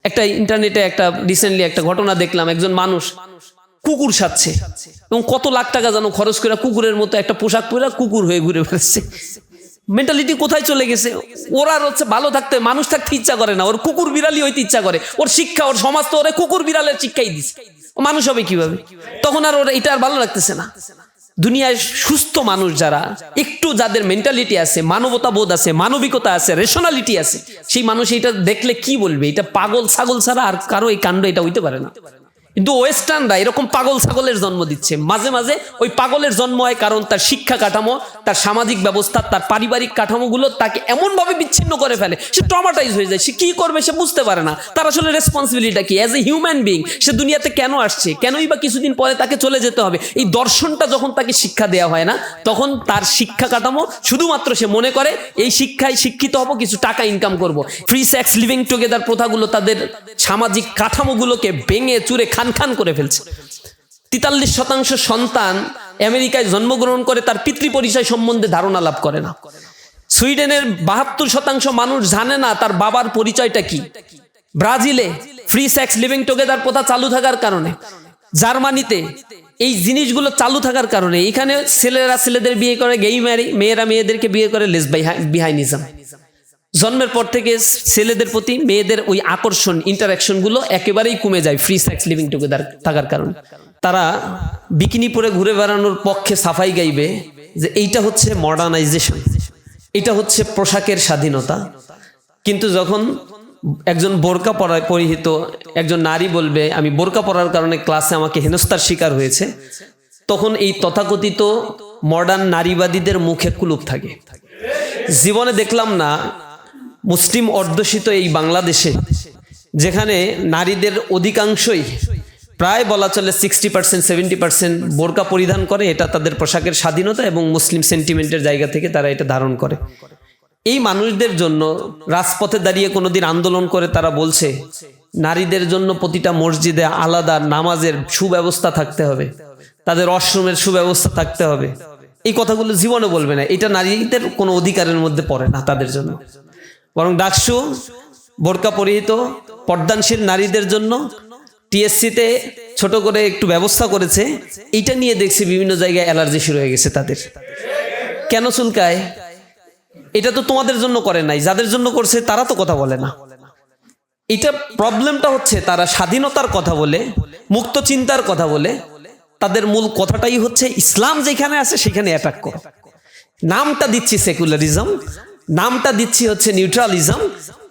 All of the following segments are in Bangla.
একটা ইন্টারনেটে একটা রিসেন্টলি একটা ঘটনা দেখলাম, একজন মানুষ কুকুর সাজছে এবং কত লাখ টাকা যেন খরচ করে কুকুরের মতো একটা পোশাক পরে কুকুর হয়ে ঘুরে বেড়াচ্ছে। মেন্টালিটি কোথায় চলে গেছে? ওরা হচ্ছে ভালো থাকতে, মানুষ থাকতে ইচ্ছা করে না, ওর কুকুর বিড়ালি হইতে ইচ্ছা করে। ওর শিক্ষা, ওর সমাজ তো ওরে কুকুর বিড়ালের শিক্ষাই দিচ্ছে, ও মানুষ হবে কিভাবে? তখন আর ওর এটা আর ভালো লাগতেছে না। দুনিয়ায় সুস্থ মানুষ যারা, একটু যাদের মেন্টালিটি আছে, মানবতা বোধ আছে, মানবিকতা আছে, রেশনালিটি আছে, সেই মানুষ এটা দেখলে কি বলবে? এটা পাগল ছাগল ছাড়া আর কারো এই কাণ্ড এটা হইতে পারে না। কিন্তু ওয়েস্টার্নরা এরকম পাগল ছাগলের জন্ম দিচ্ছে। মাঝে মাঝে ওই পাগলের জন্ম হয় কারণ তার শিক্ষা কাঠামো, তার সামাজিক ব্যবস্থা, তার পারিবারিক কাঠামোগুলো তাকে এমনভাবে বিচ্ছিন্ন করে ফেলে, সে ট্রমাটাইজ হয়ে যায়। সে কি করবে সে বুঝতে পারে না। তার আসলে রেসপন্সিবিলিটি কি অ্যাজ এ হিউম্যান বিং? সে দুনিয়াতে কেন আসছে, কেনই বা কিছুদিন পরে তাকে চলে যেতে হবে? এই দর্শনটা যখন তাকে শিক্ষা দেওয়া হয় না, তখন তার শিক্ষা কাঠামো শুধুমাত্র সে মনে করে এই শিক্ষায় শিক্ষিত হব, কিছু টাকা ইনকাম করব। ফ্রি সেক্স, লিভিং টুগেদার প্রথাগুলো তাদের সামাজিক কাঠামোগুলোকে ভেঙে চুরে খান খান করে ফেলছে। 43% সন্তান আমেরিকায় জন্মগ্রহণ করে তার পিতৃ পরিচয় সম্বন্ধে ধারণা লাভ করে না। সুইডেনের 72% মানুষ জানে না তার বাবার পরিচয়টা কি। ব্রাজিলে ফ্রি সেক্স, লিভিং টুগেদার প্রথা চালু থাকার কারণে, জার্মানিতে এই জিনিসগুলো চালু থাকার কারণে এখানে ছেলেরা ছেলেদের বিয়ে করে গেই ম্যারি, মেয়েরা মেয়েদেরকে বিয়ে করে লেসবিয়ানিজম। জন্মের পর থেকে ছেলেদের প্রতি মেয়েদের ওই আকর্ষণ, ইন্টারাকশন গুলো একেবারেই কমে যায় ফ্রি সেক্স, লিভিং টুগেদার থাকার কারণে। তারা বিকিনি পরে ঘুরে বেড়ানোর পক্ষে সাফাই গাইবে যে এইটা হচ্ছে মডার্নাইজেশন, এটা হচ্ছে পোশাকের স্বাধীনতা। কিন্তু যখন একজন বোরকা পরিহিত একজন নারী বলবে আমি বোরকা পরার কারণে ক্লাসে আমাকে হেনস্থার শিকার হয়েছে, তখন এই তথাকথিত মডার্ন নারীবাদীদের মুখে কুলুপ থাকে। জীবনে দেখলাম না মুসলিম অধ্যুষিত এই বাংলাদেশে, যেখানে নারীদের অধিকাংশই প্রায় বলা চলে 60% 70% বোরকা পরিধান করে। এটা তাদের পোশাকের স্বাধীনতা এবং মুসলিম সেন্টিমেন্টের জায়গা থেকে তারা এটা ধারণ করে। এই মানুষদের জন্য রাজপথে দাঁড়িয়ে কোনোদিন আন্দোলন করে তারা বলছে নারীদের জন্য প্রতিটা মসজিদে আলাদা নামাজের সুব্যবস্থা থাকতে হবে, তাদের ওয়াশরুমের সুব্যবস্থা থাকতে হবে। এই কথাগুলো জীবনে বলবে না, এটা নারীদের কোনো অধিকারের মধ্যে পড়ে না তাদের জন্য। বরং ডাকসু বোরকা পরিহিত পর্দানশীল নারীদের জন্য টিএসসিতে ছোট করে একটু ব্যবস্থা করেছে। এইটা নিয়ে দেখছি বিভিন্ন জায়গায় অ্যালার্জি শুরু হয়ে গেছে তাদের। কেন চুলকায়? এটা তো তোমাদের জন্য করে নাই, যাদের জন্য করছে তারা তো কথা বলে না। এটা প্রবলেমটা হচ্ছে তারা স্বাধীনতার কথা বলে, মুক্ত চিন্তার কথা বলে, তাদের মূল কথাটাই হচ্ছে ইসলাম যেখানে আছে সেখানে অ্যাটাক করো। নামটা দিচ্ছি সেকুলারিজম, নামটা দিচ্ছি হচ্ছে নিউট্রালিজম,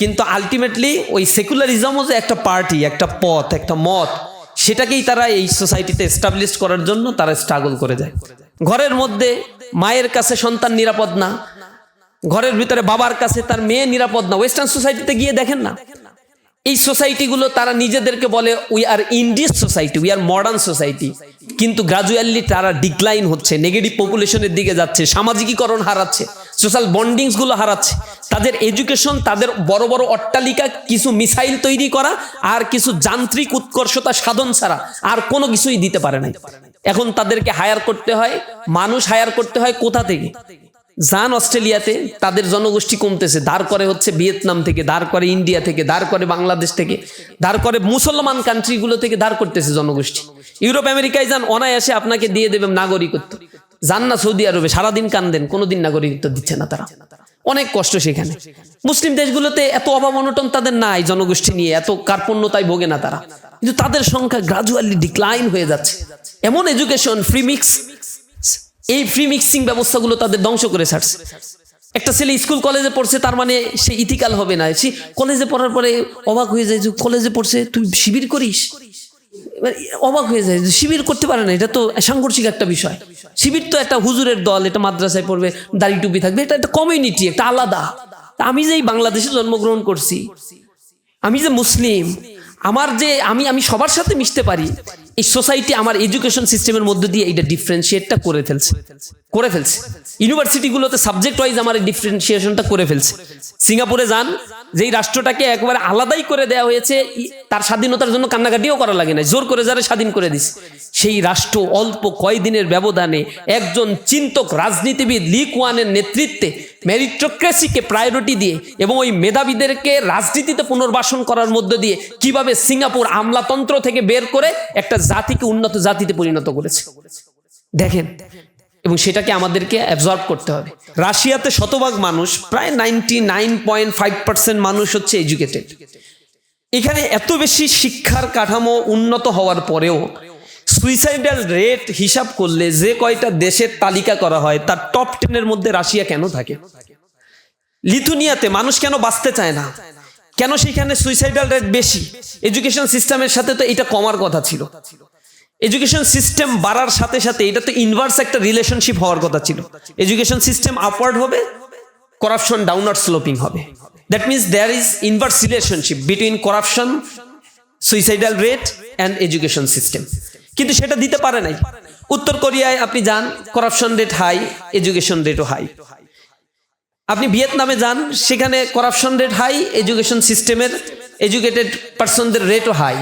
কিন্তু আলটিমেটলি ওই সেকুলারিজমও যে একটা পার্টি, একটা পথ, একটা মত, সেটাকেই তারা এই সোসাইটিতে এস্টাবলিশ করার জন্য তারা স্ট্রাগল করে যায়। ঘরের মধ্যে মায়ের কাছে সন্তান নিরাপদ না, ঘরের ভিতরে বাবার কাছে তার মেয়ে নিরাপদ না। ওয়েস্টার্ন সোসাইটিতে গিয়ে দেখেন না, এই সোসাইটিগুলো তারা নিজেদেরকে বলে we are India's society, we are modern society, কিন্তু গ্রাজুয়ালি তারা ডিক্লাইন হচ্ছে, নেগেটিভ পপুলেশনের দিকে যাচ্ছে, সামাজিকীকরণ হারাচ্ছে, সোশ্যাল বন্ডিংস গুলো হারাচ্ছে। তাদের এডুকেশন, তাদের বড় বড় অট্টালিকা, কিছু মিসাইল তৈরি করা আর কিছু যান্ত্রিক উৎকর্ষতা সাধন ছাড়া আর কোনো কিছুই দিতে পারে না। এখন তাদেরকে হায়ার করতে হয়, মানুষ হায়ার করতে হয় কোথা থেকে? যান অস্ট্রেলিয়াতে, তাদের জনগোষ্ঠী কমতেছে, ধার করে হচ্ছে ভিয়েতনাম থেকে, ধার করে ইন্ডিয়া থেকে, ধার করে বাংলাদেশ থেকে, ধার করে মুসলমান কান্ট্রিগুলো থেকে ধার করতেছে জনগোষ্ঠী। ইউরোপ আমেরিকায় যান, অনায়াসে আপনাকে দিয়ে দেবেন নাগরিকত্ব। যান না সৌদি আরবে, সারাদিন কান্দেন, কোনোদিন নাগরিকত্ব দিচ্ছে না তারা। অনেক কষ্ট সেখানে। মুসলিম দেশগুলোতে এত অভাব অনটন তাদের নাই, জনগোষ্ঠী নিয়ে এত কার্পণ্যতায় ভোগে না তারা, কিন্তু তাদের সংখ্যা গ্রাজুয়ালি ডিক্লাইন হয়ে যাচ্ছে। এমন এডুকেশন, ফ্রি মিক্স, এই ফ্রি মিক্সিং ব্যবস্থাগুলো তাদের ধ্বংস করে ছাড়ছে। একটা ছেলে স্কুল কলেজে পড়ছে, তার মানে সে ইথিক্যাল হবে না। সে কলেজে পড়ার পরে অবাক হয়ে যায় যে কলেজে পড়ছে, তুই শিবির করিস, অবাক হয়ে যায়, শিবির করতে পারে না। এটা তো সাংঘর্ষিক একটা বিষয়। শিবির তো একটা হুজুরের দল, এটা মাদ্রাসায় পড়বে, দাড়ি টুপি থাকবে, এটা একটা কমিউনিটি, একটা আলাদা। আমি যে এই বাংলাদেশে জন্মগ্রহণ করছি, আমি যে মুসলিম, আমার যে আমি সবার সাথে মিশতে পারি, এই সোসাইটি আমার এডুকেশন সিস্টেমের মধ্যে দিয়ে এইটা ডিফারেন্সিয়েটটা করে ফেলছে। ইউনিভার্সিটিগুলোতে সাবজেক্ট ওয়াইজ আমার এই ডিফারেন্সিয়েশনটা করে ফেলছে। সিঙ্গাপুরে যান, যেই রাষ্ট্রটাকে একবারে আলাদাই করে দেওয়া হয়েছে, তার স্বাধীনতার জন্য কান্নাকাটিও করা লাগে না, জোর করে যারা স্বাধীন করে দিছে, সেই রাষ্ট্র অল্প কয়েকদিনের ব্যবধানে একজন চিন্তক রাজনীতিবিদ লি কুয়ানের নেতৃত্বে মেরিটোক্রেসিকে প্রায়োরিটি দিয়ে এবং ওই মেধাবীদেরকে রাজনীতিতে পুনর্বাসন করার মধ্য দিয়ে কিভাবে সিঙ্গাপুর আমলাতন্ত্র থেকে বের করে একটা জাতিকে উন্নত জাতিতে পরিণত করেছে দেখেন, এবং সেটাকে আমাদেরকে অ্যাবজর্ব করতে হবে। রাশিয়াতে শতভাগ মানুষ, প্রায় 99.5% মানুষ হচ্ছে এডুকেটেড। এখানে এত বেশি শিক্ষার কাঠামো উন্নত হওয়ার পরেও সুইসাইডাল রেট হিসাব করলে যে কয়টা দেশের তালিকা করা হয় তার টপ 10-এর মধ্যে রাশিয়া কেন থাকে? লিথুনিয়াতে মানুষ কেন বাঁচতে চায় না? কেন সেখানে সুইসাইডাল রেট বেশি? এডুকেশন সিস্টেমের সাথে তো এটা কমার কথা ছিল। এডুকেশন সিস্টেম বাড়ার সাথে সাথে এটা তো ইনভার্স একটা রিলেশনশিপ হওয়ার কথা ছিল। এডুকেশন সিস্টেম আপওয়ার্ড হবে, করাপশন ডাউনওয়ার্ড স্লোপিং হবে। That means there is inverse relationship between corruption, suicidal rate and education system. কিন্তু সেটা দিতে পারে নাই। উত্তর কোরিয়ায় আপনি যান, করাপশন রেট হাই, এডুকেশন রেটও হাই। আপনি ভিয়েতনামে যান, সেখানে করাপশন রেট হাই, এডুকেশন সিস্টেমের এডুকেটেড পার্সনদের রেটও হাই।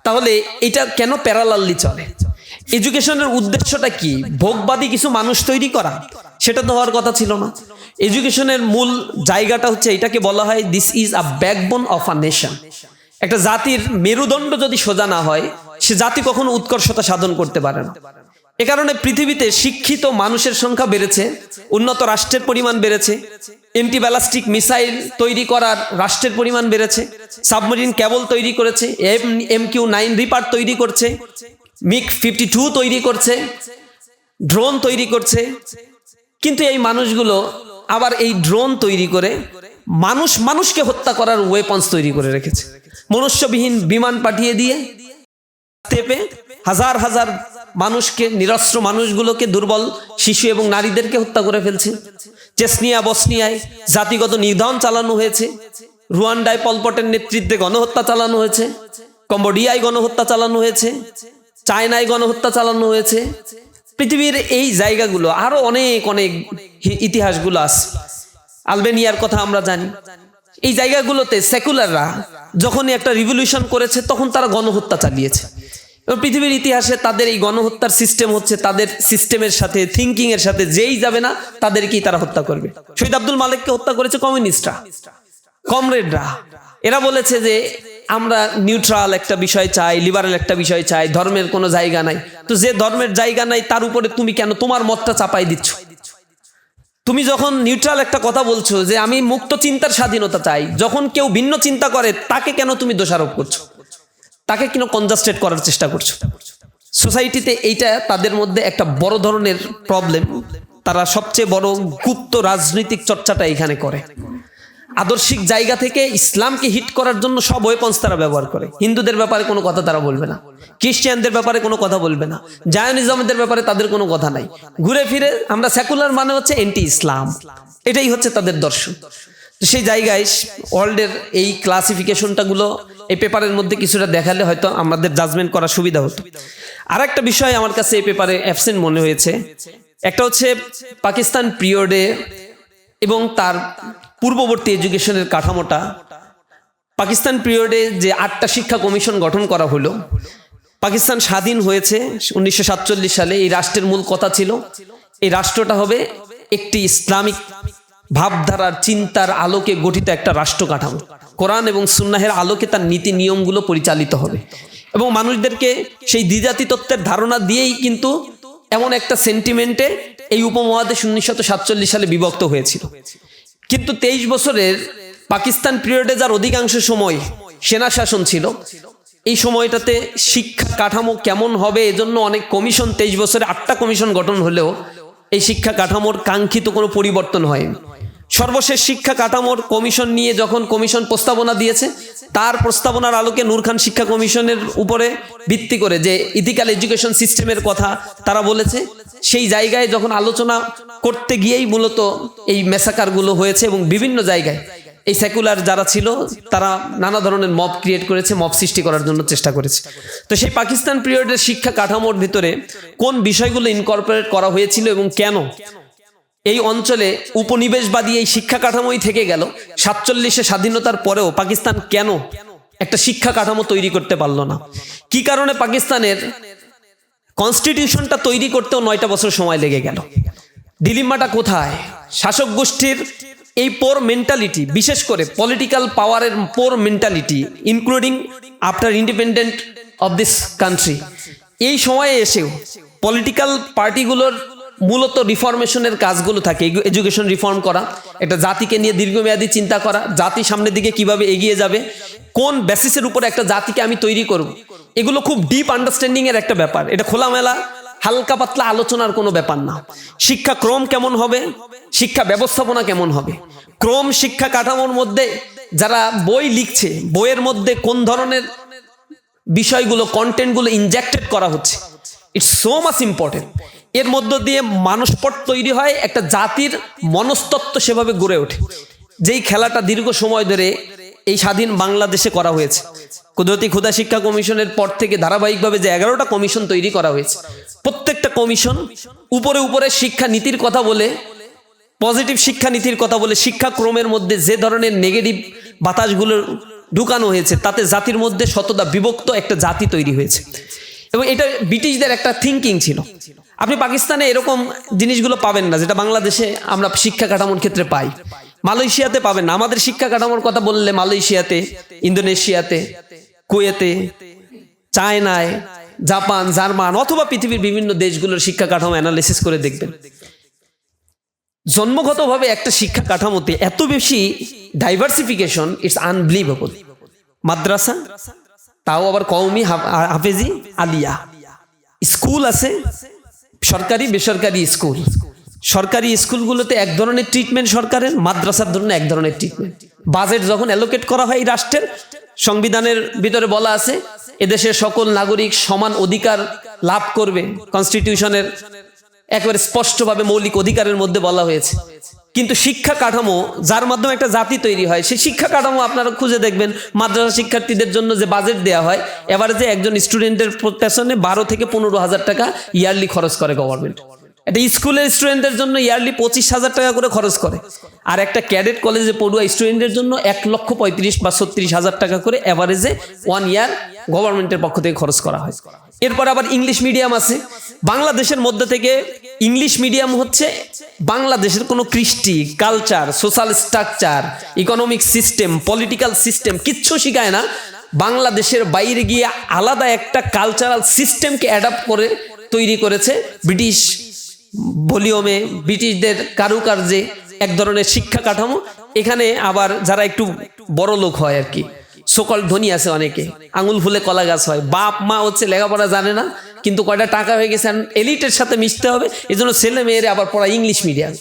তাহলে এটা কেন প্যারালালি চলে? এডুকেশনের উদ্দেশ্যটা কি? ভোগবাদী কিছু মানুষ তৈরি করা? সেটা তো হওয়ার কথা ছিল না। এডুকেশনের মূল জায়গাটা হচ্ছে, এটাকে বলা হয় this is a backbone of a nation. একটা জাতির মেরুদণ্ড যদি সোজা না হয়, সে জাতি কখনো উৎকর্ষতা সাধন করতে পারে না। এ কারণে পৃথিবীতে শিক্ষিত মানুষের সংখ্যা বেড়েছে, উন্নত রাষ্ট্রের পরিমাণ বেড়েছে, এন্টি ব্যালাস্টিক মিসাইল তৈরি করার রাষ্ট্রের পরিমাণ বেড়েছে, সাবমেরিন কেবল তৈরি করেছে, MQ-9 রিপার তৈরি করছে, MiG-52 তৈরি করছে, ড্রোন তৈরি করছে। কিন্তু এই মানুষগুলো আবার এই ড্রোন তৈরি করে মানুষকে হত্যা করার ওয়েপন্স তৈরি করে রেখেছে। মনুষ্যবিহীন বিমান পাঠিয়ে দিয়ে স্টেপে হাজার হাজার মানুষকে, নিরস্ত্র মানুষগুলোকে, দুর্বল শিশু এবং নারীদেরকে হত্যা করে ফেলছে। চেচনিয়া, বসনিয়ায় জাতিগত নির্যাতন চালানো হয়েছে, রুয়ান্ডায় পলপটের নেতৃত্বে গণহত্যা চালানো হয়েছে, কম্বোডিয়ায় গণহত্যা চালানো হয়েছে, চায়নায় গণহত্যা চালানো হয়েছে। পৃথিবীর এই জায়গাগুলো আরো অনেক অনেক ইতিহাসগুলো আছে। আলবেনিয়ার কথা আমরা জানি। এই জায়গাগুলোতে সেকুলাররা যখনই একটা রিভলিউশন করেছে, তখন তারা গণহত্যা চালিয়েছে। এবং পৃথিবীর ইতিহাসে তাদের এই গণহত্যার সিস্টেম হচ্ছে, তাদের সিস্টেমের সাথে, থিঙ্কিং এর সাথে যেই যাবে না তাদেরকেই তারা হত্যা করবে। শহীদ আব্দুল মালিককে হত্যা করেছে কমিউনিস্টরা, কমরেডরা। এরা বলেছে যে আমরা নিউট্রাল একটা বিষয় চাই, লিবারেল একটা বিষয় চাই, ধর্মের কোনো জায়গা নাই। তো যে ধর্মের জায়গা নাই তার উপরে তুমি কেন তোমার মতটা চাপাই দিচ্ছ? তুমি যখন নিউট্রাল একটা কথা বলছো যে আমি মুক্ত চিন্তার স্বাধীনতা চাই, যখন কেউ ভিন্ন চিন্তা করে তাকে কেন তুমি দোষারোপ করছো? তাকে কেন কনজাস্টেড করার চেষ্টা করছো? সোসাইটিতে এইটা তাদের মধ্যে একটা বড় ধরনের প্রবলেম। তারা সবচেয়ে বড় গুপ্ত রাজনৈতিক চর্চাটা এখানে করে। আদর্শিক জায়গা থেকে ইসলামকে হিট করার জন্য সব ওয়েপন্স তারা ব্যবহার করে। হিন্দুদের ব্যাপারে কোনো কথা তারা বলবে না, খ্রিস্টানদের ব্যাপারে কোনো কথা বলবে না, জায়নিজমদের ব্যাপারে তাদের কোনো কথা নাই। ঘুরে ফিরে আমরা সেকুলার মানে হচ্ছে এন্টি ইসলাম, এটাই হচ্ছে তাদের দর্শন। তো সেই জায়গায় ওয়ার্ল্ডের এই ক্লাসিফিকেশনটা গুলো এই পেপারের মধ্যে কিছুটা দেখালে হয়তো আমাদের জাজমেন্ট করা সুবিধা হতো। আর একটা বিষয় আমার কাছে এই পেপারে অ্যাবসেন্ট মনে হয়েছে, একটা হচ্ছে পাকিস্তান পিরিয়ডে এবং তার পূর্ববর্তী এডুকেশনের কাঠামোটা। পাকিস্তান পিরিয়ডে যে 8টা শিক্ষা কমিশন গঠন করা হলো, পাকিস্তান স্বাধীন হয়েছে 1947 সালে। এই রাষ্ট্রের মূল কথা ছিল এই রাষ্ট্রটা হবে একটি ইসলামিক ভাবধারার চিন্তার আলোকে গঠিত একটা রাষ্ট্র কাঠামো। কোরআন এবং সুন্নাহের আলোকে তার নীতি নিয়মগুলো পরিচালিত হবে এবং মানুষদেরকে সেই দ্বিজাতি তত্ত্বের ধারণা দিয়েই কিন্তু এমন একটা সেন্টিমেন্টে এই উপমহাদেশ 1947 সালে বিভক্ত হয়েছিল। কিন্তু 23 বছরের পাকিস্তান পিরিয়ডে যার অধিকাংশ সময় সেনা শাসন ছিল, এই সময়টাতে শিক্ষা কাঠামো কেমন হবে এজন্য অনেক কমিশন, 23 বছরে 8টা কমিশন গঠন হলেও এই শিক্ষা কাঠামোর কাঙ্ক্ষিত কোনো পরিবর্তন হয়নি। সর্বশেষ শিক্ষা কাঠামোর কমিশন নিয়ে যখন কমিশন প্রস্তাবনা দিয়েছে, তার প্রস্তাবনার আলোকে নূর খান শিক্ষা কমিশনের উপরে ভিত্তি করে যে ইথিক্যাল এডুকেশন সিস্টেমের কথা তারা বলেছে, সেই জায়গায় যখন আলোচনা করতে গিয়েই মূলত এই মেসাকারগুলো হয়েছে এবং বিভিন্ন জায়গায় এই সেকুলার যারা ছিল তারা নানা ধরনের মব ক্রিয়েট করেছে, মব সৃষ্টি করার জন্য চেষ্টা করেছে। তো সেই পাকিস্তান পিরিয়ডের শিক্ষা কাঠামোর ভিতরে কোন বিষয়গুলো ইনকর্পোরেট করা হয়েছিল এবং কেন এই অঞ্চলে উপনিবেশবাদী এই শিক্ষা কাঠামোই থেকে গেল, 47-এ স্বাধীনতার পরেও পাকিস্তান কেন একটা শিক্ষা কাঠামো তৈরি করতে পারলো না? কি কারণে পাকিস্তানের কনস্টিটিউশনটা তৈরি করতেও 9টা বছর সময় লেগে গেল। ডিলিমাটা কোথায়? শাসক গোষ্ঠীর এই পোর মেন্টালিটি, বিশেষ করে পলিটিক্যাল পাওয়ারের poor mentality, including after independent of this country, এই সময়ে এসেও পলিটিক্যাল পার্টিগুলোর মূলত রিফরমেশনের কাজগুলো থাকে, এডুকেশন রিফর্ম করা, একটা জাতিকে নিয়ে দীর্ঘমেয়াদী চিন্তা করা, জাতি সামনের দিকে কিভাবে এগিয়ে যাবে, কোন বেসিসের উপরে একটা জাতিকে আমি তৈরি করব, এগুলো খুব ডিপ আন্ডারস্ট্যান্ডিং এর একটা ব্যাপার। এটা খোলামেলা হালকা পাতলা আলোচনার কোনো ব্যাপার না। শিক্ষা ক্রম কেমন হবে, শিক্ষা ব্যবস্থাপনা কেমন হবে, ক্রম শিক্ষা কাঠামোর মধ্যে যারা বই লিখছে, বইয়ের মধ্যে কোন ধরনের বিষয়গুলো, কন্টেন্টগুলো ইনজেক্টেড করা হচ্ছে, ইটস সো মাচ ইম্পর্টেন্ট। এর মধ্য দিয়ে মানসপট তৈরি হয়, একটা জাতির মনস্তত্ত্ব সেভাবে গড়ে ওঠে, যেই খেলাটা দীর্ঘ সময় ধরে এই স্বাধীন বাংলাদেশে করা হয়েছে। কুদরতি ক্ষুদা শিক্ষা কমিশনের পর থেকে ধারাবাহিকভাবে যে 11টা কমিশন তৈরি করা হয়েছে, প্রত্যেকটা কমিশন উপরে উপরে শিক্ষা নীতির কথা বলে, পজিটিভ শিক্ষা নীতির কথা বলে, শিক্ষাক্রমের মধ্যে যে ধরনের নেগেটিভ বাতাসগুলো ঢুকানো হয়েছে, তাতে জাতির মধ্যে শতদা বিভক্ত একটা জাতি তৈরি হয়েছে। এবং এটা ব্রিটিশদের একটা থিঙ্কিং ছিল। আপনি পাকিস্তানে এরকম জিনিসগুলো পাবেন না, যেটা বাংলাদেশে আমরা শিক্ষা কাঠামোর ক্ষেত্রে পাই। মালয়েশিয়াতে পাবেন না। আমাদের শিক্ষা কাঠামোর কথা বললে মালয়েশিয়াতে, ইন্দোনেশিয়াতে, কুয়েতে, চায়নায়, জাপান, জার্মান অথবা পৃথিবীর বিভিন্ন দেশগুলোর শিক্ষা কাঠামো অ্যানালিসিস করে দেখবেন, জন্মগতভাবে একটা শিক্ষা কাঠামোতে এত বেশি ডাইভার্সিফিকেশন, ইটস আনবিলিভেবল। মাদ্রাসা, তাও আবার কওমি হাফেজি আলিয়া, স্কুল আছে, সরকারি বেসরকারি স্কুল। সরকারি স্কুলগুলোতে এক ধরনের ট্রিটমেন্ট সরকারের, মাদ্রাসার জন্য এক ধরনের ট্রিটমেন্ট। বাজেট যখন অ্যালোকেট করা হয় এই রাষ্ট্রের, সংবিধানের ভিতরে বলা আছে এদেশের সকল নাগরিক সমান অধিকার লাভ করবে, কনস্টিটিউশনের একেবারে স্পষ্টভাবে মৌলিক অধিকারের মধ্যে বলা হয়েছে। কিন্তু শিক্ষা কাঠামো যার মাধ্যমে একটা জাতি তৈরি হয়, সেই শিক্ষা কাঠামো আপনারা খুঁজে দেখবেন, মাদ্রাসা শিক্ষার্থীদের জন্য যে বাজেট দেওয়া হয়, এভারেজে একজন স্টুডেন্টের পেছনে 12 থেকে 15,000 টাকা ইয়ারলি খরচ করে গভর্নমেন্ট। একটা স্কুলের স্টুডেন্টের জন্য ইয়ারলি 25,000 টাকা করে খরচ করে, আর একটা ক্যাডেট কলেজে পড়ুয়া স্টুডেন্টের জন্য 1,35,000 বা 36,000 টাকা করে এভারেজে 1 ইয়ার গভর্নমেন্টের পক্ষ থেকে খরচ করা হয়। এরপর আবার ইংলিশ মিডিয়াম আছে। বাংলাদেশের মধ্যে থেকে ইংলিশ মিডিয়াম হচ্ছে বাংলাদেশের কোনো কৃষ্টি, culture, social structure, economic system, political system কিচ্ছু শিখায় না। বাংলাদেশের বাইরে গিয়ে আলাদা একটা কালচারাল সিস্টেমকে অ্যাডাপ্ট করে তৈরি করেছে ব্রিটিশ ভলিউমে, ব্রিটিশদের কারুকার্যে এক ধরনের শিক্ষা কাঠামো। এখানে আবার যারা একটু বড় লোক হয় আর কি, সকল ধনী আছে, অনেকে আঙুল ফুলে কলা গাছ হয়, বাপ মা হচ্ছে লেখাপড়া জানে না, কিন্তু কয়টা টাকা হয়ে গেছে, এলিটের সাথে মিশতে হবে, এই জন্য ছেলে মেয়েরা আবার পড়া ইংলিশ মিডিয়াম।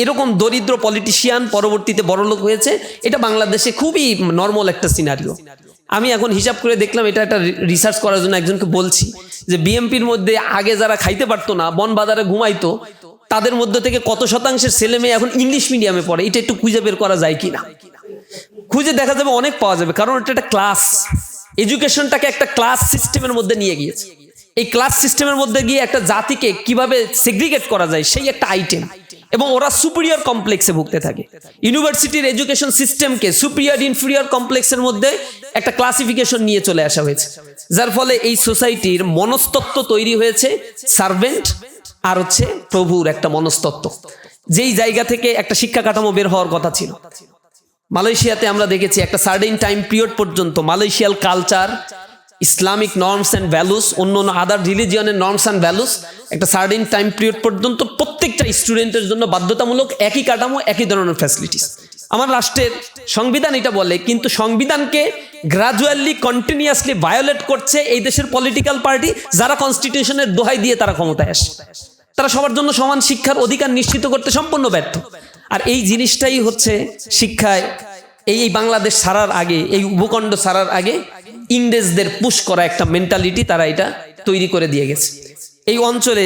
এরকম দরিদ্র পলিটিশিয়ান পরবর্তীতে বড়লোক হয়েছে। এটা বাংলাদেশে খুবই নর্মাল একটা সিনারিও। আমি এখন হিসাব করে দেখলাম, এটা একটা রিসার্চ করার জন্য একজনকে বলছি যে বিএমপির মধ্যে আগে যারা খাইতে পারতো না, বন বাজারে ঘুমাইতো, তাদের মধ্যে থেকে কত শতাংশের ছেলে মেয়ে এখন ইংলিশ মিডিয়ামে পড়ে, এটা একটু খুঁজে বের করা যায় কিনা। খুঁজে দেখা যাবে, অনেক পাওয়া যাবে, কারণ এটা একটা ক্লাস, এডুকেশনটাকে একটা ক্লাস সিস্টেমের মধ্যে নিয়ে গিয়েছে। এই ক্লাস সিস্টেমের মধ্যে গিয়ে একটা জাতিকে কিভাবে সেগ্রিগেট করা যায় সেই একটা আইটেম, এবং ওরা সুপিরিয়র কমপ্লেক্সে ভুগতে থাকে। ইউনিভার্সিটির এডুকেশন সিস্টেমকে সুপিরিয়র ইনফিরিয়র কমপ্লেক্সের মধ্যে একটা ক্লাসিফিকেশন নিয়ে চলে আসা হয়েছে, যার ফলে এই সোসাইটির মনস্তত্ত্ব তৈরি হয়েছে সার্ভেন্ট আর হচ্ছে প্রভুর একটা মনস্তত্ত্ব, যেই জায়গা থেকে একটা শিক্ষা কাঠামো বের হওয়ার কথা ছিল। মালয়েশিয়াতে আমরা দেখেছি একটা সার্টেন টাইম পিরিয়ড পর্যন্ত মালয়েশিয়াল culture, Islamic norms and values, অন্য আদার রিলিজিয়নের নর্মস অ্যান্ড ভ্যালুস একটা সার্টেন টাইম পিরিয়ড পর্যন্ত প্রত্যেকটা স্টুডেন্টের জন্য বাধ্যতামূলক, একই কাঠামো, একই ধরনের ফ্যাসিলিটিস। আমার রাষ্ট্রের সংবিধান এটা বলে, কিন্তু সংবিধানকে গ্রাজুয়ালি কন্টিনিউয়াসলি ভায়োলেট করছে এই দেশের পলিটিক্যাল পার্টি, যারা কনস্টিটিউশনের দোহাই দিয়ে তারা ক্ষমতায় আসে। তারা সবার জন্য সমান শিক্ষার অধিকার নিশ্চিত করতে সম্পূর্ণ ব্যর্থ। আর এই জিনিসটাই হচ্ছে শিক্ষায় এই বাংলাদেশ ছাড়ার আগে, এই ভূখণ্ড ছাড়ার আগে ইংরেজদের পুশ করা একটা মেন্টালিটি তারা এটা তৈরি করে দিয়ে গেছে। এই অঞ্চলে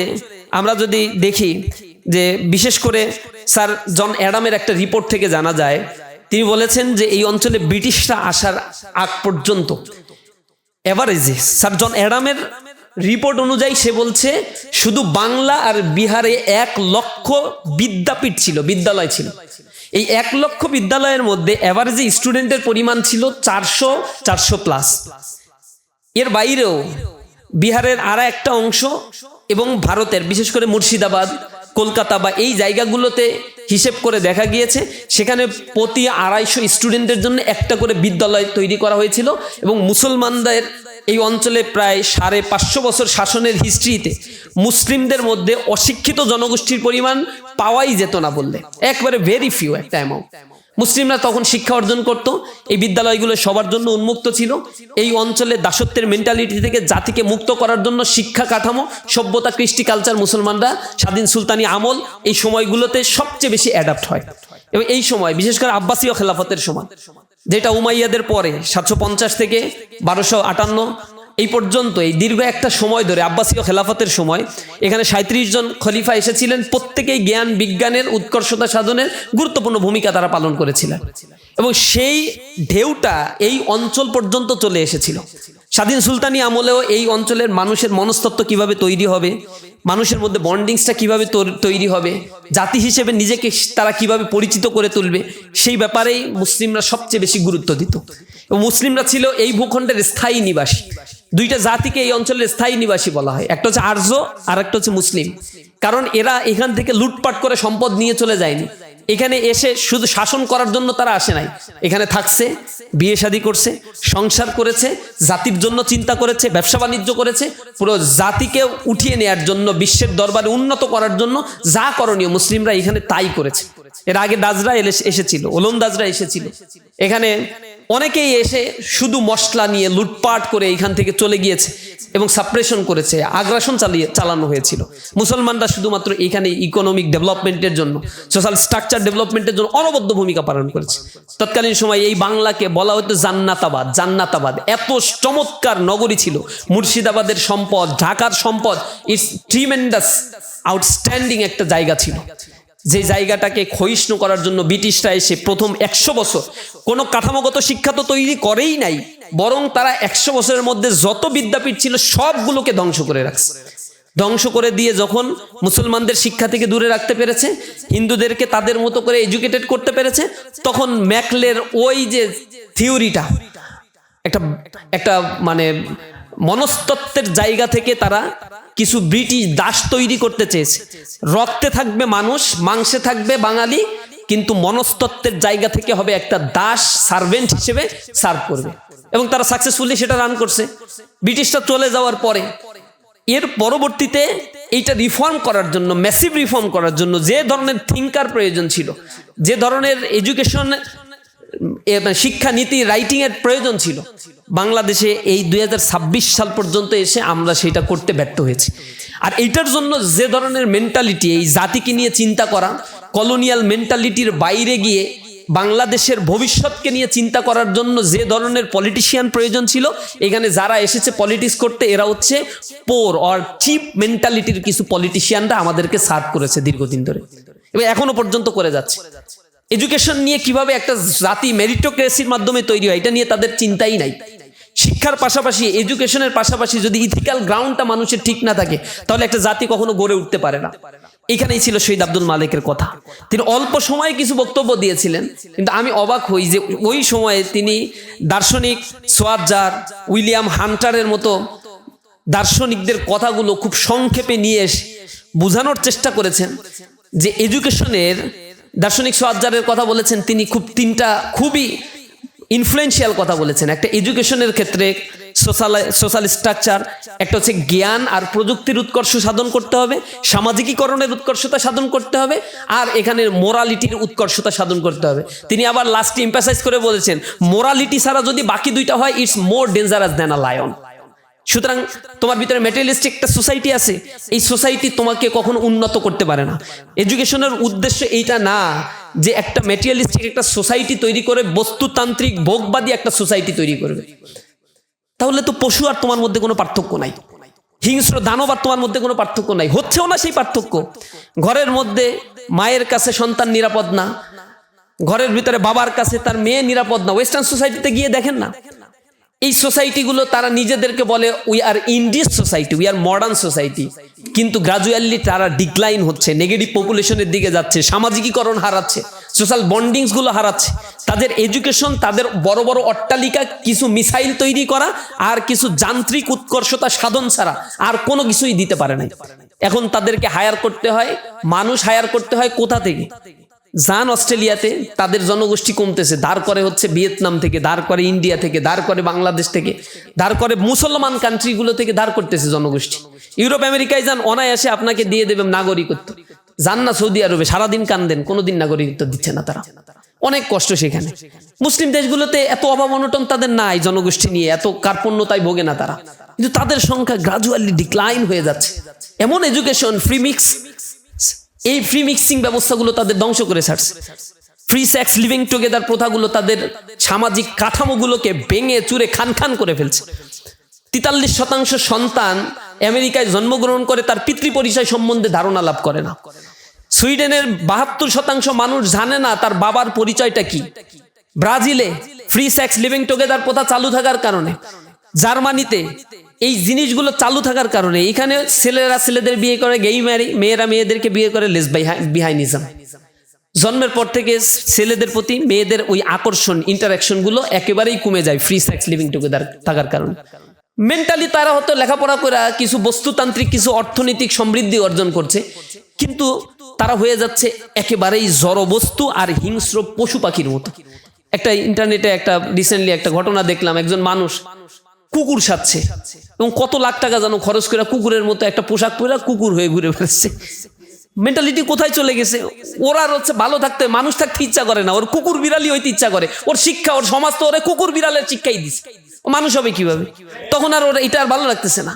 আমরা যদি দেখি যে বিশেষ করে স্যার জন অ্যাডামের একটা রিপোর্ট থেকে জানা যায়, তিনি বলেছেন যে এই অঞ্চলে ব্রিটিশরা আসার আগ পর্যন্ত এভারেজে, স্যার জন অ্যাডামের রিপোর্ট অনুযায়ী সে বলছে শুধু বাংলা আর বিহারে 1 লক্ষ বিদ্যাপীঠ ছিল, বিদ্যালয় ছিল। এই 1 লক্ষ বিদ্যালয়ের মধ্যে এভারেজে স্টুডেন্টের পরিমাণ ছিল 400 প্লাস। এর বাইরেও বিহারের আর একটা অংশ এবং ভারতের বিশেষ করে মুর্শিদাবাদ, কলকাতা বা এই জায়গাগুলোতে হিসেব করে দেখা গিয়েছে সেখানে প্রতি 250 স্টুডেন্টের জন্য একটা করে বিদ্যালয় তৈরি করা হয়েছিল। এবং মুসলমানদের এই অঞ্চলে প্রায় 550 বছর শাসনের হিস্ট্রিতে মুসলিমদের মধ্যে অশিক্ষিত জনগোষ্ঠীর পরিমাণ পাওয়াই যেত না বললে, একবারে ভেরি ফিউ একটা অ্যামাউন্ট। মুসলিমরা তখন শিক্ষা অর্জন করত, এই বিদ্যালয়গুলো সবার জন্য উন্মুক্ত ছিল। এই অঞ্চলে দাসত্বের মেন্টালিটি থেকে জাতিকে মুক্ত করার জন্য শিক্ষা কাঠামো, সভ্যতা, কৃষ্টি, কালচার মুসলমানরা স্বাধীন সুলতানি আমল এই সময়গুলোতে সবচেয়ে বেশি অ্যাডাপ্ট হয়। এবং এই সময় বিশেষ করে আব্বাসীয় খেলাফতের সময়, যেটা উমাইয়াদের পরে 750 থেকে 1258 এই পর্যন্ত, এই দীর্ঘ একটা সময় ধরে আব্বাসীয় খেলাফতের সময় এখানে 37 জন খলিফা এসেছিলেন। প্রত্যেকেই জ্ঞান বিজ্ঞানের উৎকর্ষতা সাধনের গুরুত্বপূর্ণ ভূমিকা তারা পালন করেছিলেন এবং সেই ঢেউটা এই অঞ্চল পর্যন্ত চলে এসেছিল। স্বাধীন সুলতানি আমলেও এই অঞ্চলের মানুষের মনস্তত্ত্ব কিভাবে তৈরি হবে, মানুষের মধ্যে বন্ডিংসটা কিভাবে তৈরি হবে, জাতি হিসেবে নিজেকে তারা কিভাবে পরিচিত করে তুলবে, সেই ব্যাপারেই মুসলিমরা সবচেয়ে বেশি গুরুত্ব দিত। এবং মুসলিমরা ছিল এই ভূখণ্ডের স্থায়ী নিবাসী। দুইটা জাতিকে এই অঞ্চলের স্থায়ী নিবাসী বলা হয়, একটা হচ্ছে আর্য আর একটা হচ্ছে মুসলিম। কারণ এরা এখান থেকে লুটপাট করে সম্পদ নিয়ে চলে যায়নি, এখানে এসে শুধু শাসন করার জন্য তারা আসে নাই, এখানে থাকছে, বিয়ে শাদী করছে, সংসার করেছে, জাতির জন্য চিন্তা করেছে, ব্যবসা বাণিজ্য করেছে, পুরো জাতিকে উঠিয়ে নেয়ার জন্য, বিশ্বের দরবারে উন্নত করার জন্য যা করণীয় মুসলিমরা এখানে তাই করেছে। এর আগে দাজরা এসেছিল, ওলন্দাজরা এসেছিল, এখানে অনেকেই এসে শুধু মশলা নিয়ে লুটপাট করে এখান থেকে চলে গিয়েছে এবং সাপ্রেশন করেছে, আগ্রাসন চালানো হয়েছিল। মুসলমানরা শুধুমাত্র এখানে ইকোনমিক ডেভেলপমেন্টের জন্য, সোশ্যাল স্ট্রাকচার ডেভেলপমেন্টের জন্য অনবদ্য ভূমিকা পালন করেছে। তৎকালীন সময় এই বাংলাকে বলা হতো জান্নাতাবাদ। জান্নাতাবাদ এত চমৎকার নগরী ছিল, মুর্শিদাবাদের সম্পদ, ঢাকার সম্পদ, ইটস ট্রিমেন্ডাস আউটস্ট্যান্ডিং একটা জায়গা ছিল, যে জায়গাটাকে ক্ষয়িষ্ণু করার জন্য ব্রিটিশরা এসে প্রথম 100 বছর কোনো কাঠামোগত শিক্ষা তো তৈরি করেই নাই, বরং তারা 100 বছরের মধ্যে যত বিদ্যাপীঠ ছিল সবগুলোকে ধ্বংস করে রাখছে। ধ্বংস করে দিয়ে যখন মুসলমানদের শিক্ষা থেকে দূরে রাখতে পেরেছে, হিন্দুদেরকে তাদের মতো করে এডুকেটেড করতে পেরেছে, তখন ম্যাকলের ওই যে থিওরিটা একটা মানে মনস্তত্ত্বের জায়গা থেকে তারা কিছু ব্রিটিশ দাস তৈরি করতে চেয়েছে। রক্তে থাকবে মানুষ, মাংসে থাকবে বাঙালি, কিন্তু মনস্তত্ত্বের জায়গা থেকে হবে একটা দাস, সার্ভেন্ট হিসেবে সার্ভ করবে। এবং তারা সাকসেসফুলি সেটা রান করছে। ব্রিটিশরা চলে যাওয়ার পরে এর পরবর্তীতে এইটা রিফর্ম করার জন্য, ম্যাসিভ রিফর্ম করার জন্য যে ধরনের থিঙ্কার প্রয়োজন ছিল, যে ধরনের এডুকেশন শিক্ষা নীতি রাইটিং এর প্রয়োজন ছিল, বাংলাদেশে এই 2026 সাল পর্যন্ত এসে আমরা সেটা করতে ব্যর্থ হয়েছি। আর এইটার জন্য যে ধরনের মেন্টালিটি, এই জাতিকে নিয়ে চিন্তা করা, কলোনিয়াল মেন্টালিটির বাইরে গিয়ে বাংলাদেশের ভবিষ্যৎকে নিয়ে চিন্তা করার জন্য যে ধরনের পলিটিশিয়ান প্রয়োজন ছিল, এখানে যারা এসেছে পলিটিক্স করতে এরা হচ্ছে পোর অর চিপ মেন্টালিটির কিছু পলিটিশিয়ানরা আমাদেরকে সার্ভ করেছে দীর্ঘদিন ধরে এবং এখনো পর্যন্ত করে যাচ্ছে। এডুকেশন নিয়ে কিভাবে একটা জাতি মেরিটোক্রেসির মাধ্যমে তৈরি হয় এটা নিয়ে তাদের চিন্তাই নাই। শিক্ষার পাশাপাশি, এডুকেশনের পাশাপাশি যদি ইথিক্যাল গ্রাউন্ডটা মানুষের ঠিক না থাকে তাহলে একটা জাতি কখনো গড়ে উঠতে পারে না। এখানেই ছিল শহীদ আব্দুল মালেকের কথা। তিনি অল্প সময়ে কিছু বক্তব্য দিয়েছিলেন, কিন্তু আমি অবাক হই যে ওই সময়ে তিনি দার্শনিক সোয়াবজার, উইলিয়াম হান্টারের মতো দার্শনিকদের কথাগুলো খুব সংক্ষেপে নিয়ে এসে বোঝানোর চেষ্টা করেছেন যে এডুকেশনের, দার্শনিক সোয়াবজারের কথা বলেছেন তিনি তিনটা খুবই ইনফ্লুয়েন্সিয়াল কথা বলেছেন। একটা এডুকেশনের ক্ষেত্রে সোশ্যাল স্ট্রাকচার, একটা হচ্ছে জ্ঞান আর প্রযুক্তির উৎকর্ষ সাধন করতে হবে, সামাজিকীকরণের উৎকর্ষতা সাধন করতে হবে, আর এখানে মোরালিটির উৎকর্ষতা সাধন করতে হবে। তিনি আবার লাস্টে এমফাসাইজ করে বলেছেন মোরালিটি ছাড়া যদি বাকি দুইটা হয়, it's more dangerous than a lion. সুতরাং তোমার ভিতরে ম্যাটেরিয়ালিস্টিক একটা সোসাইটি আছে, এই সোসাইটি তোমাকে কখনো উন্নত করতে পারে না। এডুকেশনের উদ্দেশ্য এইটা না যে একটা ম্যাটেরিয়ালিস্টিক একটা সোসাইটি তৈরি করে বস্তুতান্ত্রিক ভোগবাদী একটা সোসাইটি তৈরি করবে। তাহলে তো পশু আর তোমার মধ্যে কোনো পার্থক্য নাই, হিংস্র দানব আর তোমার মধ্যে কোনো পার্থক্য নাই, হচ্ছেও না সেই পার্থক্য। ঘরের মধ্যে মায়ের কাছে সন্তান নিরাপদ না, ঘরের ভিতরে বাবার কাছে তার মেয়ে নিরাপদ না। ওয়েস্টার্ন সোসাইটিতে গিয়ে দেখেন না, এই সোসাইটিগুলো তারা নিজেদেরকে বলে we are India's society, we are modern society, কিন্তু গ্রাজুয়ালি তারা ডিক্লাইন হচ্ছে, নেগেটিভ পপুলেশনের দিকে যাচ্ছে, সামাজিকীকরণ হারাচ্ছে। সোশ্যাল বন্ডিংস গুলো হারাচ্ছে, তাদের এডুকেশন, তাদের বড় বড় অট্টালিকা, কিছু মিসাইল তৈরি করা আর কিছু যান্ত্রিক উৎকর্ষতা সাধন ছাড়া আর কোনো কিছুই দিতে পারে নাই। এখন তাদেরকে হায়ার করতে হয়, মানুষ হায়ার করতে হয় কোথা থেকে? যান অস্ট্রেলিয়াতে, তাদের জনগোষ্ঠী কমতেছে, ধার করে হচ্ছে ভিয়েতনাম থেকে, ধার করে ইন্ডিয়া থেকে, ধার করে বাংলাদেশ থেকে, ধার করে মুসলমান কান্ট্রিগুলো থেকে ধার করতেছে জনগোষ্ঠী। ইউরোপ আমেরিকায় যান, অনায়াসে আপনাকে দিয়ে দেবে নাগরিকত্ব। যান না সৌদি আরবে, সারাদিন কান্দেন, কোনোদিন নাগরিকত্ব দিচ্ছে না তারা, অনেক কষ্ট সেখানে। মুসলিম দেশগুলোতে এত অভাব অনটন তাদের নাই, জনগোষ্ঠী নিয়ে এত কার্পণ্যতায় ভোগে না তারা, কিন্তু তাদের সংখ্যা গ্রাজুয়ালি ডিক্লাইন হয়ে যাচ্ছে। এমন এডুকেশন, ফ্রি মিক্স, এই ফ্রি মিক্সিং ব্যবস্থাগুলো তাদের ধ্বংস করে ছাড়ছে। ফ্রি সেক্স, লিভিং টুগেদার প্রথাগুলো তাদের সামাজিক কাঠামোগুলোকে ভেঙে চুরে খান খান করে ফেলছে। 43% সন্তান আমেরিকায় জন্মগ্রহণ করে তার পিতৃ পরিচয় সম্বন্ধে ধারণা লাভ করে না। সুইডেনের 72% মানুষ জানে না তার বাবার পরিচয়টা কি। ব্রাজিলে ফ্রি সেক্স, লিভিং টুগেদার প্রথা চালু থাকার কারণে, জার্মানিতে এই জিনিসগুলো চালু থাকার কারণে এখানে ছেলেরা ছেলেদের বিয়ে করে গেই ম্যারি, মেয়েরা মেয়েদেরকে বিয়ে করে লেসবিয়ানিজম। জন্মের পর থেকে ছেলেদের প্রতি মেয়েদের ওই আকর্ষণ, ইন্টারাকশন গুলো একেবারেই কমে যায় ফ্রি সেক্স, লিভিং টুগেদার থাকার কারণে। মেন্টালি তারা হয়তো লেখাপড়া করে কিছু বস্তুতান্ত্রিক, কিছু অর্থনৈতিক সমৃদ্ধি অর্জন করছে, কিন্তু তারা হয়ে যাচ্ছে একেবারেই জড় বস্তু আর হিংস্র পশু পাখির মতো। একটা ইন্টারনেটে একটা রিসেন্টলি একটা ঘটনা দেখলাম, একজন মানুষ কুকুর সাজছে এবং কত লাখ টাকা যেন খরচ করে কুকুরের মতো একটা পোশাক পরে কুকুর হয়ে ঘুরে বেড়াচ্ছে। মেন্টালিটি কোথায় চলে গেছে? ওরা হচ্ছে ভালো থাকতে, মানুষ থাকতে ইচ্ছা করে না, ওর কুকুর বিড়ালি হইতে ইচ্ছা করে। ওর শিক্ষা, ওর সমাজ তো ওরে কুকুর বিড়ালের শিক্ষাই দিচ্ছে, ও মানুষ হবে কিভাবে? তখন আর ওরা এটা আর ভালো লাগতেছে না।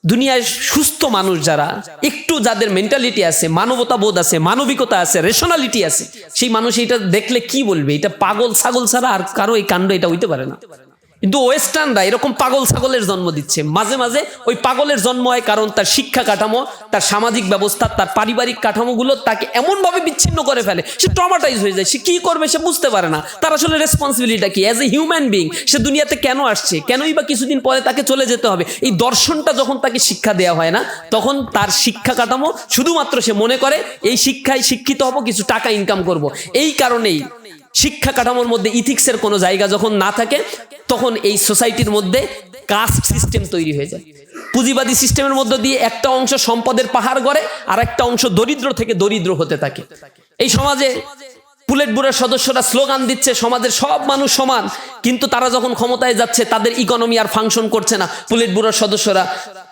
দুনিয়ায় সুস্থ মানুষ যারা, একটু যাদের মেন্টালিটি আছে, মানবতা বোধ আছে, মানবিকতা আছে, রেশনালিটি আছে, সেই মানুষ এটা দেখলে কি বলবে? এটা পাগল ছাগল ছাড়া আর কারো এই কাণ্ড এটা হইতে পারে না। কিন্তু ওয়েস্টার্নরা এরকম পাগল ছাগলের জন্ম দিচ্ছে। মাঝে মাঝে ওই পাগলের জন্ম হয় কারণ তার শিক্ষা কাঠামো, তার সামাজিক ব্যবস্থা, তার পারিবারিক কাঠামোগুলো তাকে এমনভাবে বিচ্ছিন্ন করে ফেলে, সে ট্রমাটাইজ হয়ে যায়। সে কি করবে সে বুঝতে পারে না। তার আসলে রেসপন্সিবিলিটিটা কি? অ্যাজ এ হিউম্যান বিং সে দুনিয়াতে কেন আসছে, কেনই বা কিছুদিন পরে তাকে চলে যেতে হবে, এই দর্শনটা যখন তাকে শিক্ষা দেওয়া হয় না, তখন তার শিক্ষা কাঠামো শুধুমাত্র সে মনে করে এই শিক্ষায় শিক্ষিত হব, কিছু টাকা ইনকাম করব। এই কারণেই শিক্ষা কাঠামোর মধ্যে ইথিক্সের কোনো জায়গা যখন না থাকে, তখন এই সোসাইটির মধ্যে কাস্ট সিস্টেম তৈরি হয়ে যায়। পুঁজিবাদী সিস্টেমের মধ্য দিয়ে একটা অংশ সম্পদের পাহাড় গড়ে, আর একটা অংশ দরিদ্র থেকে দরিদ্র হতে থাকে। এই সমাজে পুলেট ব্যুরোর সদস্যরা স্লোগান দিচ্ছে সমাজের সব মানুষ সমান, কিন্তু তারা যখন ক্ষমতায় যাচ্ছে তাদের ইকোনমি আর ফাংশন করছে না। পুলেট ব্যুরোর সদস্যরা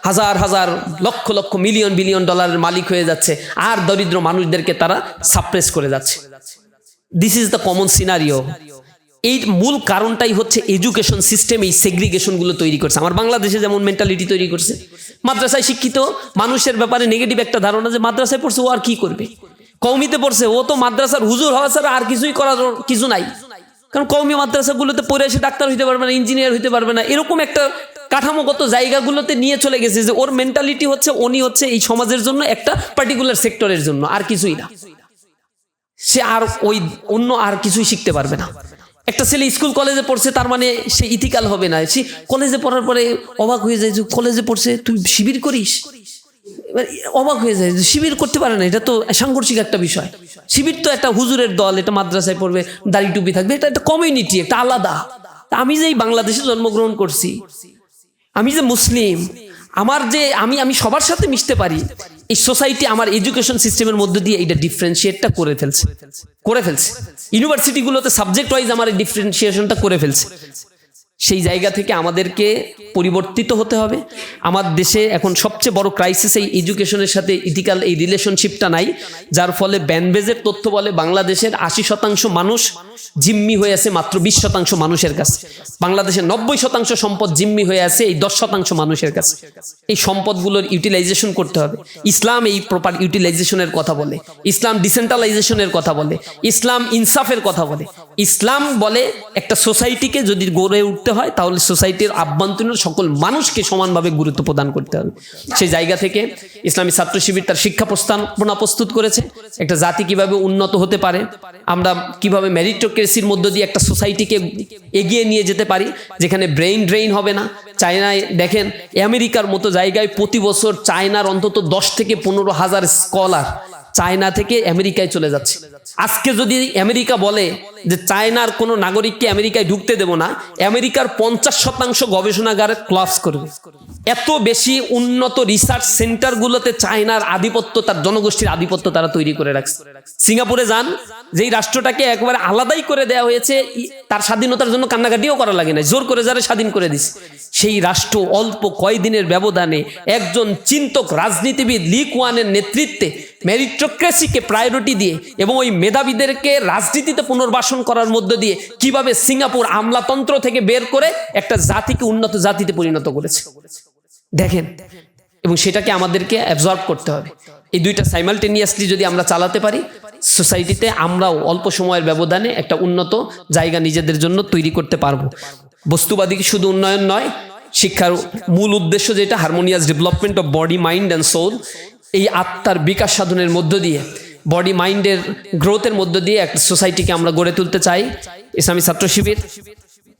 হাজার হাজার লক্ষ লক্ষ মিলিয়ন বিলিয়ন ডলারের মালিক হয়ে যাচ্ছে, আর দরিদ্র মানুষদেরকে তারা সাপ্রেস করে যাচ্ছে। This is the common scenario. এই মূল কারণটাই হচ্ছে এডুকেশন সিস্টেম এই সেগ্রিগেশনগুলো তৈরি করছে। আমার বাংলাদেশে যেমন মেন্টালিটি তৈরি করছে, মাদ্রাসায় শিক্ষিত মানুষের ব্যাপারে নেগেটিভ একটা ধারণা যে মাদ্রাসায় পড়ছে ও আর কি করবে, কওমিতে পড়ছে ও তো মাদ্রাসার হুজুর হওয়া ছাড়া আর কিছুই করার কিছু নাই, কারণ কওমি মাদ্রাসাগুলোতে পড়ে এসে ডাক্তার হইতে পারবে না, ইঞ্জিনিয়ার হইতে পারবে না। এরকম একটা কাঠামোগত জায়গাগুলোতে নিয়ে চলে গেছে যে ওর মেন্টালিটি হচ্ছে উনি হচ্ছে এই সমাজের জন্য একটা পার্টিকুলার সেক্টরের জন্য, আর কিছুই না। সে আর ওই অন্য আর কিছুই শিখতে পারবে না। একটা ছেলে স্কুল কলেজে পড়ছে তার মানে সে ইথিক্যাল হবে না। সে কলেজে পড়ার পরে অবাক হয়ে যায় যে কলেজে পড়ছে তুই শিবির করিস, অবাক হয়ে যায় যে শিবির করতে পারে না, এটা তো সাংঘর্ষিক একটা বিষয়। শিবির তো একটা হুজুরের দল, এটা মাদ্রাসায় পড়বে, দাড়ি টুপি থাকবে, এটা একটা কমিউনিটি, একটা আলাদা। আমি যে এই বাংলাদেশে জন্মগ্রহণ করছি, আমি যে মুসলিম, আমার যে আমি সবার সাথে মিশতে পারি, এই সোসাইটি আমার এডুকেশন সিস্টেমের মধ্যে দিয়ে এইটা ডিফারেন্সিয়েটটা করে ফেলছে। ইউনিভার্সিটিগুলোতে সাবজেক্ট ওয়াইজ আমার এই ডিফারেন্সিয়েশনটা করে ফেলছে। সেই জায়গা থেকে আমাদেরকে পরিবর্তিত হতে হবে। আমার দেশে এখন সবচেয়ে বড় ক্রাইসিস এই এডুকেশনের সাথে ইথিক্যাল এই রিলেশনশিপটা নাই, যার ফলে ব্যানবেজের তথ্য বলে বাংলাদেশের 80% মানুষ জিম্মি হয়ে আছে মাত্র 20% মানুষের কাছে। বাংলাদেশের 90% সম্পদ জিম্মি হয়ে আছে এই 10% মানুষের কাছে। এই সম্পদগুলোর ইউটিলাইজেশন করতে হবে। ইসলাম এই প্রপার ইউটিলাইজেশনের কথা বলে, ইসলাম ডিসেন্ট্রালাইজেশনের কথা বলে, ইসলাম ইনসাফের কথা বলে। ইসলাম বলে একটা সোসাইটিকে যদি গড়ে উঠতে হয় তাহলে সোসাইটির আভ্যন্তরীণ সকল মানুষকে সমানভাবে গুরুত্ব প্রদান করতে হবে। সেই জায়গা থেকে ইসলামী ছাত্র শিবির তার শিক্ষা প্রস্তাবনা প্রস্তুত করেছে, একটা জাতি কিভাবে উন্নত হতে পারে, আমরা কিভাবে মেরিটোক্রেসির মধ্য দিয়ে একটা সোসাইটিকে এগিয়ে নিয়ে যেতে পারি যেখানে ব্রেইন ড্রেইন হবে না। চায়নায় দেখেন, আমেরিকার মতো জায়গায় প্রতি বছর চায়নার অন্তত 10 থেকে 15 হাজার স্কলার চায়না থেকে আমেরিকায় চলে যাচ্ছে। আজকে যদি আমেরিকা বলে যে চায়নার কোনো নাগরিককে আমেরিকায় ঢুকতে দেব না, আমেরিকার 50% গবেষণাগার ক্লাস করবে। এত বেশি উন্নত রিসার্চ সেন্টারগুলোতে চায়নার আধিপত্য, তার জনগোষ্ঠীর আধিপত্য তারা তৈরি করে রাখছে। সিঙ্গাপুরে যান, যেই রাষ্ট্রটাকে একবারে আলাদাই করে দেওয়া হয়েছে, তার স্বাধীনতার জন্য কান্নাকাটিও করা লাগে না, জোর করে যারা স্বাধীন করে দিছে, সেই রাষ্ট্র অল্প কয়েকদিনের ব্যবধানে একজন চিন্তক রাজনীতিবিদ লি কুয়ানের নেতৃত্বে মেরিটোক্রেসিকে প্রায়োরিটি দিয়ে এবং ওই মেধাবীদেরকে রাজনীতিতে পুনর্বাসন করার মধ্য দিয়ে কিভাবে সিঙ্গাপুর আমলাতন্ত্র থেকে বের করে একটা জাতিকে উন্নত জাতিতে পরিণত করেছে দেখেন। এবং সেটাকে আমাদেরকে অ্যাবজর্ব করতে হবে। এই দুইটা সাইমালটেনিয়াসলি যদি আমরা চালাতে পারি, সোসাইটিতে আমরাও অল্প সময়ের ব্যবধানে একটা উন্নত জায়গা নিজেদের জন্য তৈরি করতে পারবো। বস্তুবাদী শুধু উন্নয়ন নয়, শিক্ষার মূল উদ্দেশ্য যেটা harmonious development of body, mind and soul, এই আত্মার বিকাশ সাধনের মধ্য দিয়ে, বডি মাইন্ডের গ্রোথের মধ্য দিয়ে একটা সোসাইটিকে আমরা গড়ে তুলতে চাই। ইসলামী ছাত্র শিবির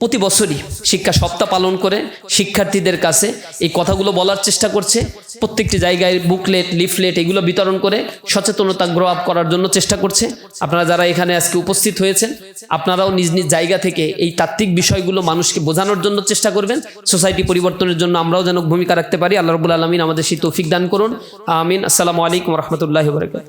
প্রতি বছরই শিক্ষা সপ্তাহ পালন করে শিক্ষার্থীদের কাছে এই কথাগুলো বলার চেষ্টা করছে। প্রত্যেকটি জায়গায় বুকলেট, লিফলেট এগুলো বিতরণ করে সচেতনতা গ্রো আপ করার জন্য চেষ্টা করছে। আপনারা যারা এখানে আজকে উপস্থিত হয়েছেন, আপনারাও নিজ নিজ জায়গা থেকে এই তাত্ত্বিক বিষয়গুলো মানুষকে বোঝানোর জন্য চেষ্টা করবেন। সোসাইটি পরিবর্তনের জন্য আমরাও যেন ভূমিকা রাখতে পারি। আল্লাহ রাব্বুল আলামিন আমাদের সেই তৌফিক দান করুন, আমিন। আসসালামু আলাইকুম ওয়া রাহমাতুল্লাহি ওয়া বারাকাতুহু।